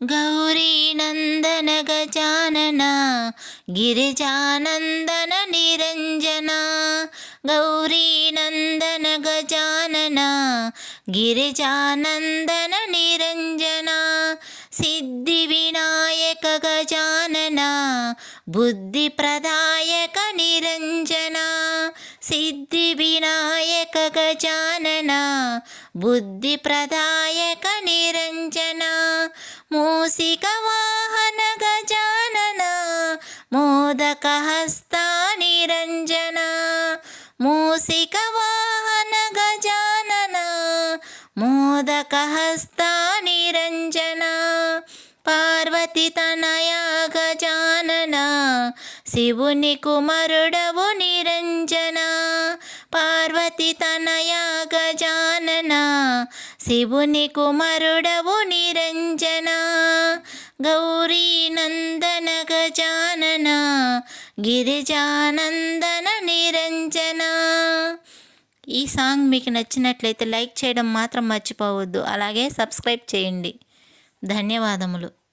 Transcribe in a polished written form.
గౌరీనందన గజానన గిరిజానందన నిరంజన గౌరీనందన గజానన గిరిజానందన నిరంజన సిద్ధి వినాయక గజానన బుద్ధి ప్రదాయక నిరంజన సిద్ధి వినాయక గజానన బుద్ధి ప్రదాయక నిరంజన మూసిక వాహన గజానన మోదక హస్త నిరంజన మూసిక వాహన గజానన మోదక హస్త నిరంజన పార్వతి తనయ గజానన శివుని కుమారుడవు నిరంజన పార్వతి తనయ గజానన శివుని కుమారుడవు నిరంజన గౌరీనందన గజానన గిరిజానందన నిరంజన. ఈ సాంగ్ మీకు నచ్చినట్లయితే లైక్ చేయడం మాత్రం మర్చిపోవద్దు. అలాగే సబ్స్క్రైబ్ చేయండి. ధన్యవాదములు.